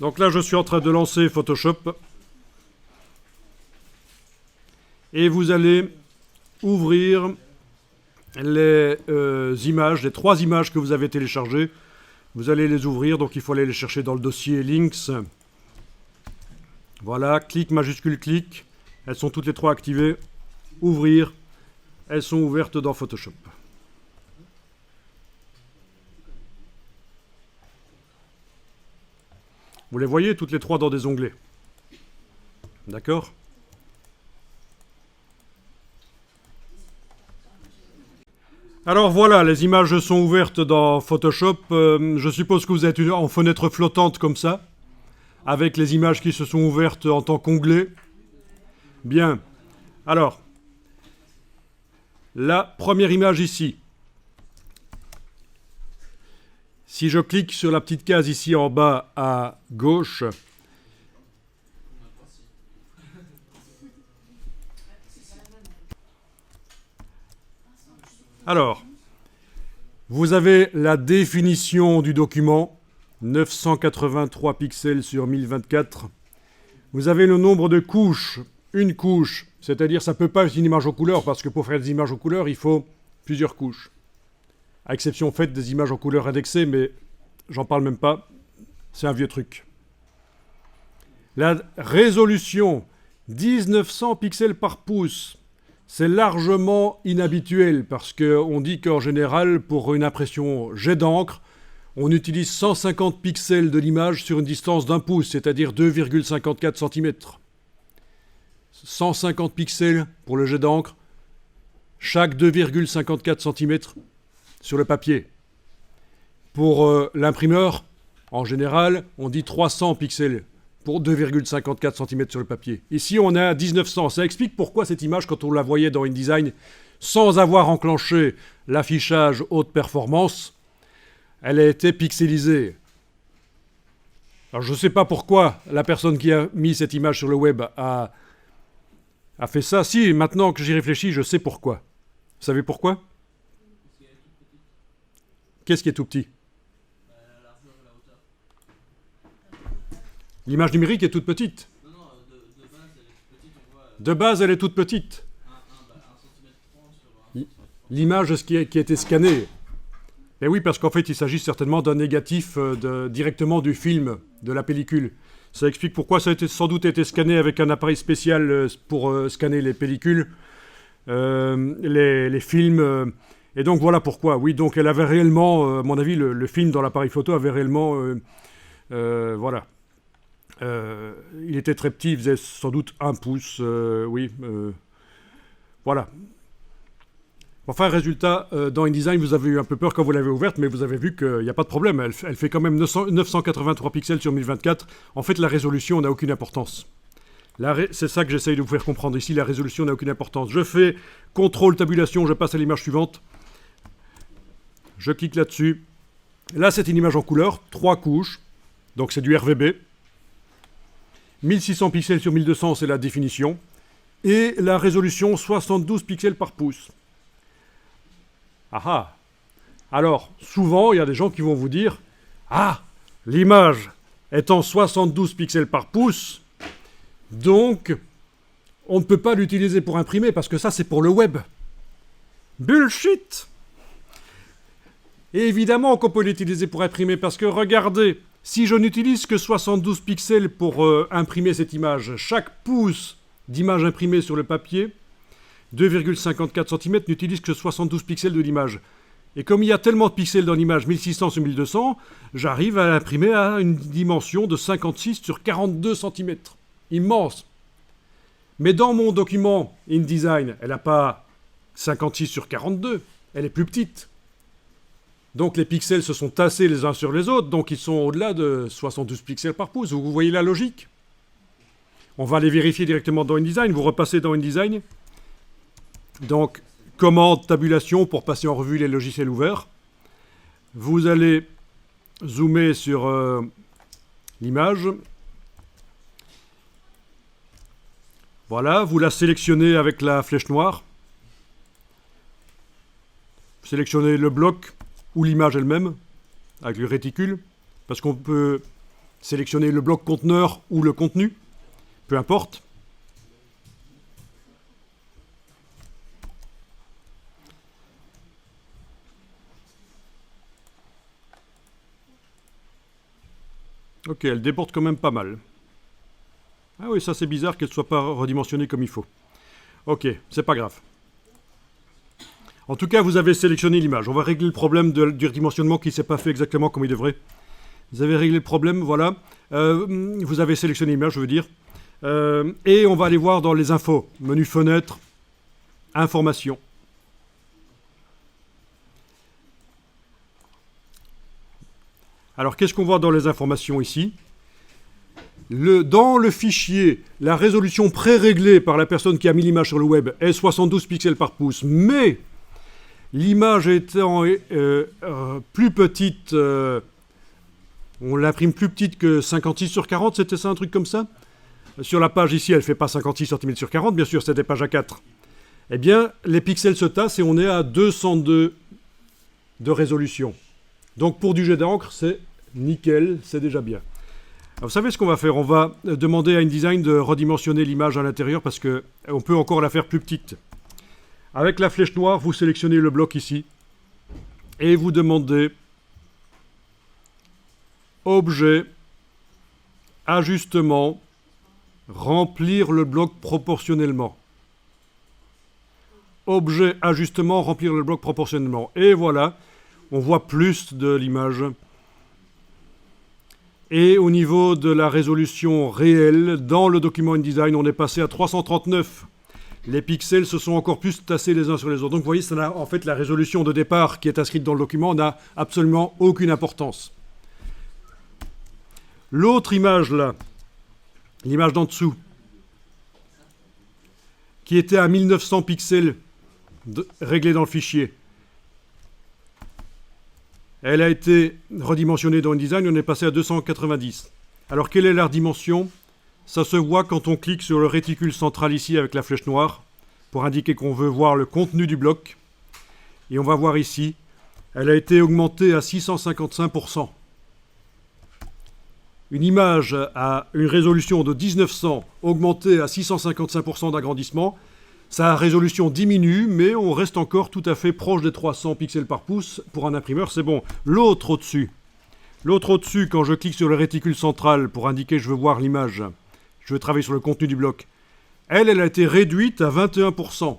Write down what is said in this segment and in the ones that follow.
Donc là, je suis en train de lancer Photoshop. Et vous allez ouvrir les images, les 3 images que vous avez téléchargées. Vous allez les ouvrir, donc il faut aller les chercher dans le dossier Links. Voilà, clic, majuscule, clic. Elles sont toutes les 3 activées. Ouvrir. Elles sont ouvertes dans Photoshop. Vous les voyez toutes les 3 dans des onglets. D'accord ? Alors voilà, les images sont ouvertes dans Photoshop. Je suppose que vous êtes en fenêtre flottante comme ça, avec les images qui se sont ouvertes en tant qu'onglet. Bien. Alors, la première image ici. Si je clique sur la petite case ici en bas à gauche, alors, vous avez la définition du document, 983 pixels sur 1024. Vous avez le nombre de couches, une couche, c'est-à-dire ça ne peut pas être une image en couleur, parce que pour faire des images en couleur, il faut plusieurs couches. À exception faite des images en couleur indexées, mais j'en parle même pas, c'est un vieux truc. La résolution, 1900 pixels par pouce. C'est largement inhabituel parce qu'on dit qu'en général, pour une impression jet d'encre, on utilise 150 pixels de l'image sur une distance d'1 pouce, c'est-à-dire 2,54 cm. 150 pixels pour le jet d'encre, chaque 2,54 cm sur le papier. Pour l'imprimeur, en général, on dit 300 pixels pour 2,54 cm sur le papier. Ici, on a 1900. Ça explique pourquoi cette image, quand on la voyait dans InDesign, sans avoir enclenché l'affichage haute performance, elle a été pixelisée. Alors, je ne sais pas pourquoi la personne qui a mis cette image sur le web a fait ça. Si, maintenant que j'y réfléchis, je sais pourquoi. Vous savez pourquoi ? Qu'est-ce qui est tout petit ? L'image numérique est toute petite. Non, non, de base, elle est toute petite, on voit... De base, elle est toute petite. 1 cm 3 sur 1 cm. L'image qui a été scannée. Et oui, parce qu'en fait, il s'agit certainement d'un négatif directement du film, de la pellicule. Ça explique pourquoi ça a sans doute été scanné avec un appareil spécial pour scanner les pellicules, les films. Et donc voilà pourquoi. Oui, donc elle avait réellement, à mon avis, le film dans l'appareil photo avait réellement... voilà. Il était très petit, il faisait sans doute 1 pouce, oui. Voilà. Enfin, résultat, dans InDesign, vous avez eu un peu peur quand vous l'avez ouverte, mais vous avez vu qu'il n'y a pas de problème. Elle fait quand même 983 pixels sur 1024. En fait, la résolution n'a aucune importance. C'est ça que j'essaye de vous faire comprendre ici. La résolution n'a aucune importance. Je fais contrôle tabulation, je passe à l'image suivante. Je clique là-dessus. Là, c'est une image en couleur, 3 couches. Donc, c'est du RVB. 1600 pixels sur 1200, c'est la définition. Et la résolution, 72 pixels par pouce. Ah ah. Alors, souvent, il y a des gens qui vont vous dire « Ah, l'image est en 72 pixels par pouce, donc on ne peut pas l'utiliser pour imprimer parce que ça, c'est pour le web. » Bullshit. Et évidemment qu'on peut l'utiliser pour imprimer parce que, regardez, si je n'utilise que 72 pixels pour imprimer cette image, chaque pouce d'image imprimée sur le papier, 2,54 cm, n'utilise que 72 pixels de l'image. Et comme il y a tellement de pixels dans l'image, 1600 sur 1200, j'arrive à imprimer à une dimension de 56 sur 42 cm. Immense. Mais dans mon document InDesign, elle n'a pas 56 sur 42, elle est plus petite. Donc les pixels se sont tassés les uns sur les autres, donc ils sont au-delà de 72 pixels par pouce. Vous voyez la logique ? On va les vérifier directement dans InDesign. Vous repassez dans InDesign. Donc, commande tabulation pour passer en revue les logiciels ouverts. Vous allez zoomer sur l'image. Voilà, vous la sélectionnez avec la flèche noire. Vous sélectionnez le bloc ou l'image elle-même, avec le réticule, parce qu'on peut sélectionner le bloc conteneur ou le contenu, peu importe. Ok, elle déborde quand même pas mal. Ah oui, ça c'est bizarre qu'elle ne soit pas redimensionnée comme il faut. Ok, c'est pas grave. En tout cas, vous avez sélectionné l'image. On va régler le problème du redimensionnement qui ne s'est pas fait exactement comme il devrait. Vous avez réglé le problème, voilà. Vous avez sélectionné l'image, je veux dire. Et on va aller voir dans les infos. Menu fenêtre, informations. Alors, qu'est-ce qu'on voit dans les informations ici ? Dans le fichier, la résolution pré-réglée par la personne qui a mis l'image sur le web est 72 pixels par pouce, mais l'image étant plus petite, on l'imprime plus petite que 56 sur 40, c'était ça, un truc comme ça ? Sur la page ici, elle ne fait pas 56 cm sur 40, bien sûr, c'est des pages A4. Eh bien, les pixels se tassent et on est à 202 de résolution. Donc pour du jet d'encre, c'est nickel, c'est déjà bien. Alors, vous savez ce qu'on va faire ? On va demander à InDesign de redimensionner l'image à l'intérieur parce qu'on peut encore la faire plus petite. Avec la flèche noire, vous sélectionnez le bloc ici et vous demandez Objet, Ajustement, Remplir le bloc proportionnellement. Objet, Ajustement, Remplir le bloc proportionnellement. Et voilà, on voit plus de l'image. Et au niveau de la résolution réelle, dans le document InDesign, on est passé à 339. Les pixels se sont encore plus tassés les uns sur les autres. Donc vous voyez, en fait, la résolution de départ qui est inscrite dans le document n'a absolument aucune importance. L'autre image là, l'image d'en dessous, qui était à 1900 pixels réglée dans le fichier, elle a été redimensionnée dans InDesign, on est passé à 290. Alors quelle est la dimension ? Ça se voit quand on clique sur le réticule central ici avec la flèche noire pour indiquer qu'on veut voir le contenu du bloc. Et on va voir ici, elle a été augmentée à 655%. Une image à une résolution de 1900 augmentée à 655% d'agrandissement, sa résolution diminue, mais on reste encore tout à fait proche des 300 pixels par pouce. Pour un imprimeur, c'est bon. L'autre au-dessus, quand je clique sur le réticule central pour indiquer que je veux voir l'image, je veux travailler sur le contenu du bloc, elle a été réduite à 21%.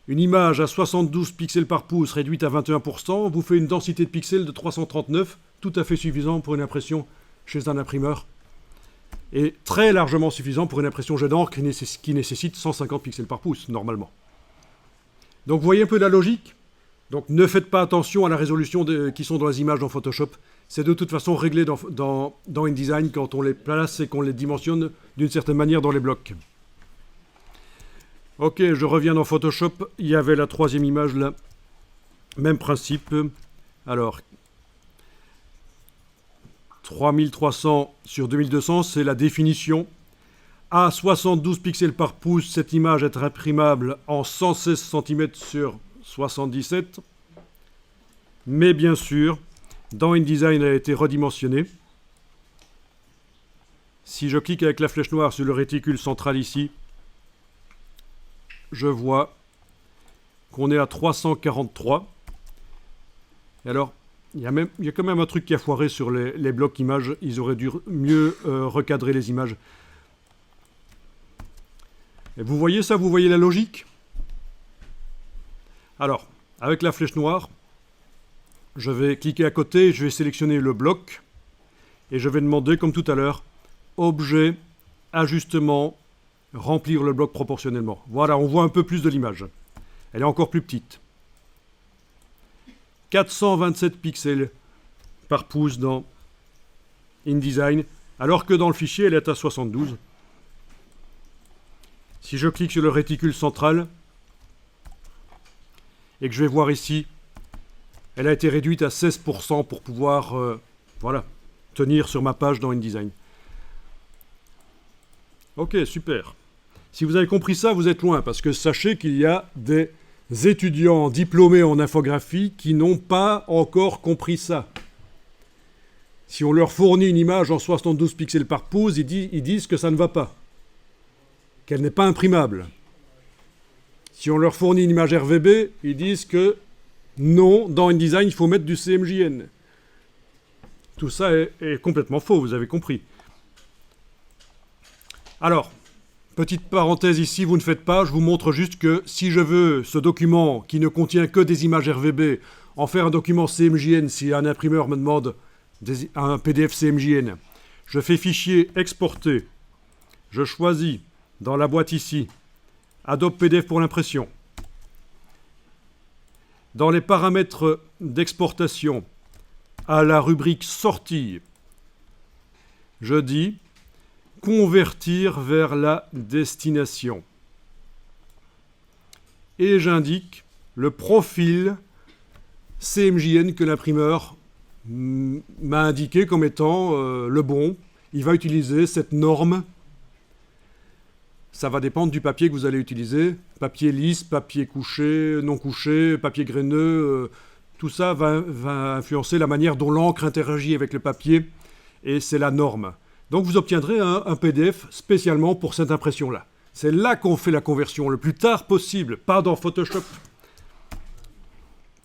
Une image à 72 pixels par pouce réduite à 21% vous fait une densité de pixels de 339, tout à fait suffisant pour une impression chez un imprimeur. Et très largement suffisant pour une impression jet d'encre qui nécessite 150 pixels par pouce, normalement. Donc vous voyez un peu la logique ? Donc ne faites pas attention à la résolution qui sont dans les images dans Photoshop. C'est de toute façon réglé dans InDesign quand on les place et qu'on les dimensionne d'une certaine manière dans les blocs. Ok, je reviens dans Photoshop. Il y avait la troisième image là. Même principe. Alors, 3300 sur 2200, c'est la définition. À 72 pixels par pouce, cette image est imprimable en 116 cm sur 77. Mais bien sûr, dans InDesign, elle a été redimensionnée. Si je clique avec la flèche noire sur le réticule central ici, je vois qu'on est à 343. Et alors, il y a quand même un truc qui a foiré sur les blocs images. Ils auraient dû mieux recadrer les images. Et vous voyez ça ? Vous voyez la logique ? Alors, avec la flèche noire, je vais cliquer à côté, je vais sélectionner le bloc et je vais demander, comme tout à l'heure, Objet, Ajustement, Remplir le bloc proportionnellement. Voilà, on voit un peu plus de l'image. Elle est encore plus petite. 427 pixels par pouce dans InDesign, alors que dans le fichier, elle est à 72. Si je clique sur le réticule central et que je vais voir ici, elle a été réduite à 16% pour pouvoir tenir sur ma page dans InDesign. Ok, super. Si vous avez compris ça, vous êtes loin, parce que sachez qu'il y a des étudiants diplômés en infographie qui n'ont pas encore compris ça. Si on leur fournit une image en 72 pixels par pouce, ils disent que ça ne va pas, qu'elle n'est pas imprimable. Si on leur fournit une image RVB, ils disent que non, dans InDesign, il faut mettre du CMJN. Tout ça est complètement faux, vous avez compris. Alors, petite parenthèse ici, vous ne faites pas, je vous montre juste que si je veux ce document qui ne contient que des images RVB, en faire un document CMJN, si un imprimeur me demande un PDF CMJN, je fais fichier exporter, je choisis dans la boîte ici, Adobe PDF pour l'impression. Dans les paramètres d'exportation, à la rubrique sortie, je dis convertir vers la destination. Et j'indique le profil CMJN que l'imprimeur m'a indiqué comme étant le bon. Il va utiliser cette norme. Ça va dépendre du papier que vous allez utiliser. Papier lisse, papier couché, non couché, papier graineux. Tout ça va influencer la manière dont l'encre interagit avec le papier. Et c'est la norme. Donc vous obtiendrez un PDF spécialement pour cette impression-là. C'est là qu'on fait la conversion, le plus tard possible, pas dans Photoshop.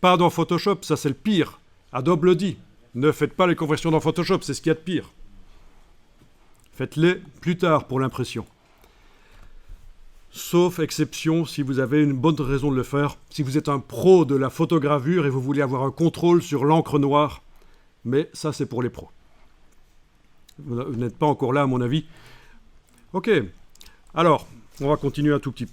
Pas dans Photoshop, ça c'est le pire. Adobe le dit. Ne faites pas les conversions dans Photoshop, c'est ce qu'il y a de pire. Faites-les plus tard pour l'impression. Sauf exception si vous avez une bonne raison de le faire. Si vous êtes un pro de la photogravure et vous voulez avoir un contrôle sur l'encre noire. Mais ça c'est pour les pros. Vous n'êtes pas encore là à mon avis. Ok, alors on va continuer un tout petit peu.